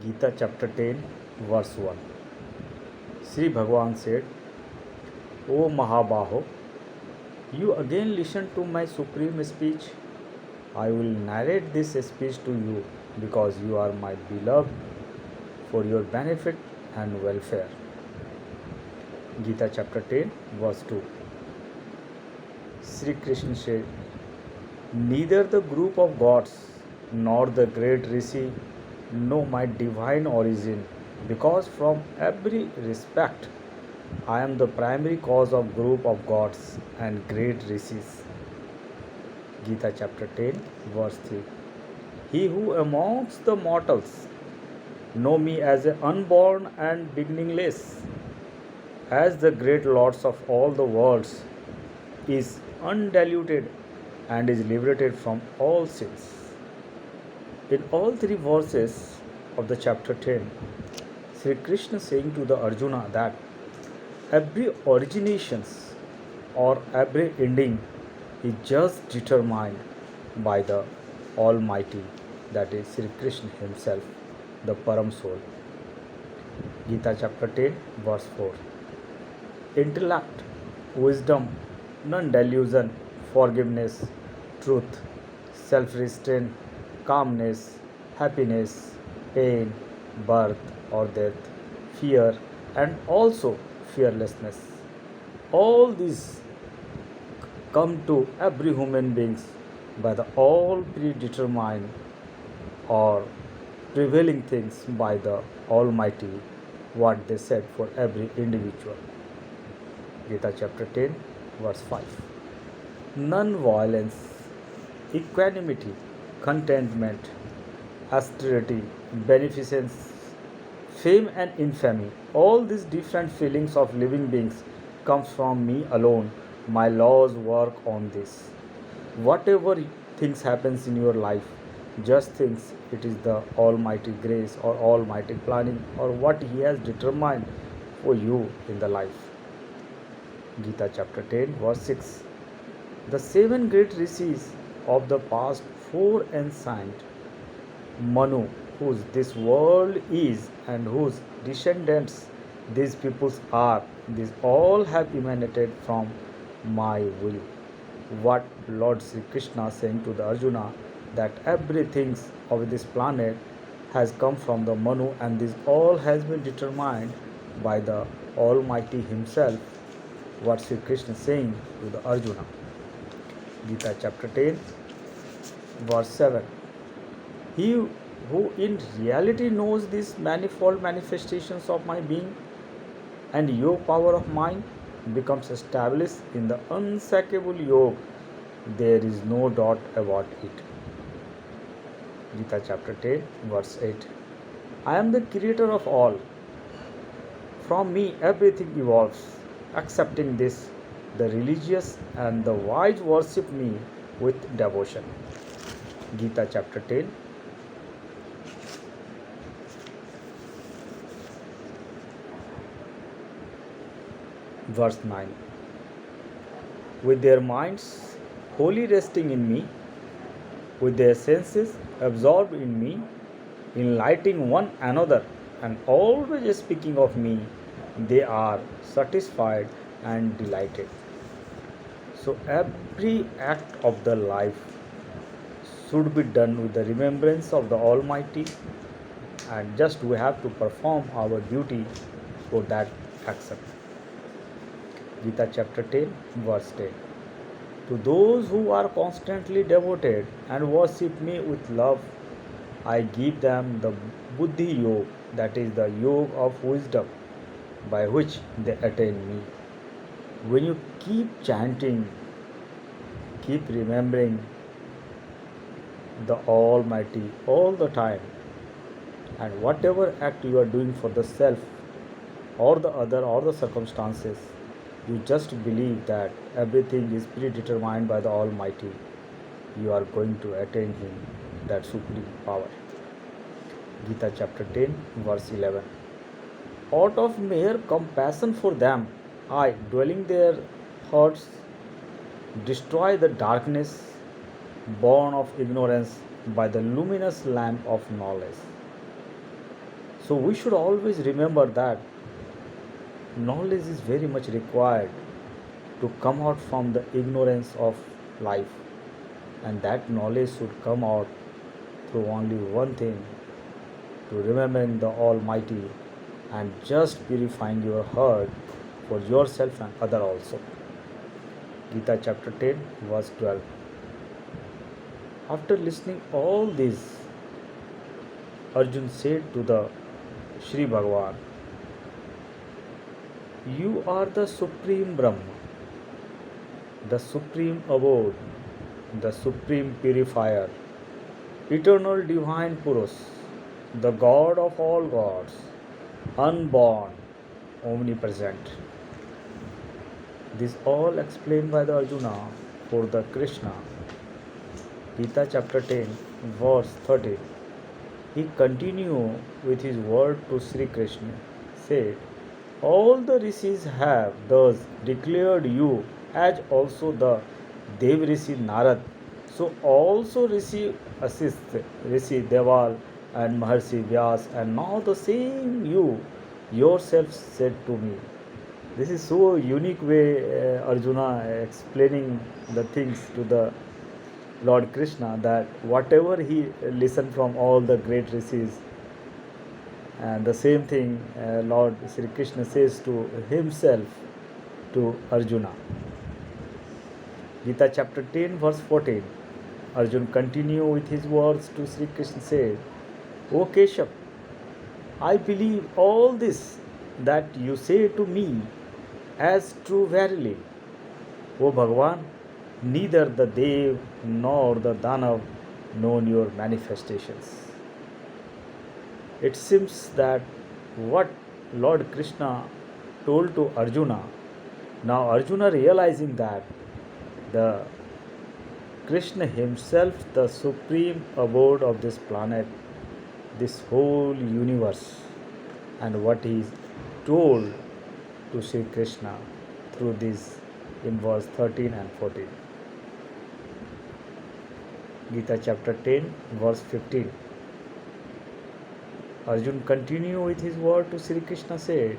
Gita chapter 10, verse 1. Sri Bhagavan said, O Mahabaho, you again listen to my supreme speech. I will narrate this speech to you because you are my beloved for your benefit and welfare. Gita chapter 10, verse 2. Sri Krishna said, neither the group of gods nor the great rishi know my divine origin, because from every respect I am the primary cause of group of gods and great rishis. Gita chapter 10, verse 3. He who amongst the mortals know me as a unborn and beginningless, as the great lords of all the worlds, is undiluted and is liberated from all sins. In all three verses of the chapter 10, Sri Krishna saying to the Arjuna that every originations or every ending is just determined by the Almighty, that is Sri Krishna himself, the Param Soul. Gita chapter 10, verse 4. Intellect, wisdom, non-delusion, forgiveness, truth, self-restraint, calmness, happiness, pain, birth or death, fear, and also fearlessness. All these come to every human beings by the all predetermined or prevailing things by the Almighty, what they said for every individual. Gita chapter 10, verse 5. Non-violence, equanimity, contentment, austerity, beneficence, fame and infamy, all these different feelings of living beings comes from me alone. My laws work on this. Whatever things happens in your life, just think it is the Almighty grace or Almighty planning or what He has determined for you in the life. Gita chapter 10, verse 6. The seven great rishis of the past, four ancient, Manu, whose this world is and whose descendants these peoples are, these all have emanated from my will. What Lord Sri Krishna saying to the Arjuna, that everything of this planet has come from the Manu, and this all has been determined by the Almighty Himself. What Sri Krishna saying to the Arjuna. Gita chapter 10, verse 7. He who in reality knows these manifold manifestations of my being and yoga power of mine becomes established in the unshakable yoga. There is no doubt about it. Gita chapter 10, verse 8. I am the creator of all. From me everything evolves. Accepting this, the religious and the wise worship me with devotion. Gita chapter 10, verse 9. With their minds wholly resting in me, with their senses absorbed in me, enlightening one another and always speaking of me, they are satisfied and delighted. So every act of the life should be done with the remembrance of the Almighty, and just we have to perform our duty for that action. Gita chapter 10, verse 10. To those who are constantly devoted and worship me with love, I give them the Buddhi Yoga, that is the yoga of wisdom, by which they attain me. When you keep chanting, keep remembering the Almighty all the time, and whatever act you are doing for the self or the other or the circumstances, you just believe that everything is predetermined by the Almighty. You are going to attain Him, that supreme power. Gita chapter 10, verse 11. Out of mere compassion for them, I, dwelling their hearts, destroy the darkness born of ignorance by the luminous lamp of knowledge. So we should always remember that knowledge is very much required to come out from the ignorance of life, and that knowledge should come out through only one thing, to remembering the Almighty and just purifying your heart for yourself and other also. Gita chapter 10 verse 12. After listening all this, Arjun said to the Sri Bhagavan, you are the supreme Brahma, the supreme abode, the supreme purifier, eternal divine Purush, the God of all gods, unborn, omnipresent. This all explained by the Arjuna for the Krishna. Gita chapter 10 verse 13. He continued with his word to Sri Krishna, said, all the rishis have thus declared you, as also the Dev Rishi Narad. So also Rishi Asist, Rishi Deval and Maharshi Vyas, and now the same you yourself said to me. This is so unique way Arjuna explaining the things to the Lord Krishna, that whatever he listened from all the great rishis, and the same thing Lord Sri Krishna says to himself to Arjuna. Gita chapter 10 verse 14. Arjun continued with his words to Sri Krishna, said, O Keshav, I believe all this that you say to me as true verily. O Bhagavan, neither the Dev nor the Danav known your manifestations. It seems that what Lord Krishna told to Arjuna, now Arjuna realizing that the Krishna himself, the supreme abode of this planet, this whole universe, and what he told to Sri Krishna through this in verse 13 and 14. Gita chapter 10 verse 15. Arjun continued with his word to Sri Krishna, said,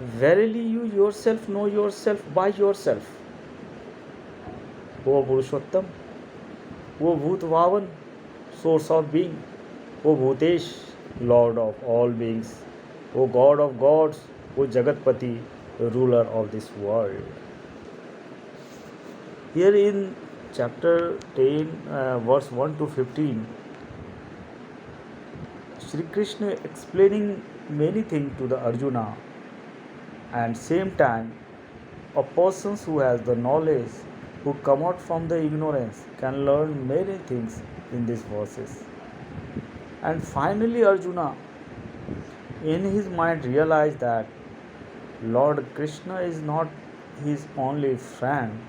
verily you yourself know yourself by yourself. O Purushottam, O Bhutvavan, source of being, O Bhutesh, Lord of all beings, O God of gods, O Jagatpati, ruler of this world. Here in chapter 10, verse 1 to 15, Sri Krishna explaining many things to the Arjuna, and same time a person who has the knowledge, who come out from the ignorance, can learn many things in these verses. And finally Arjuna in his mind realized that Lord Krishna is not his only friend,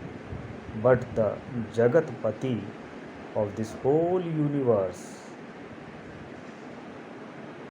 but the Jagatpati of this whole universe.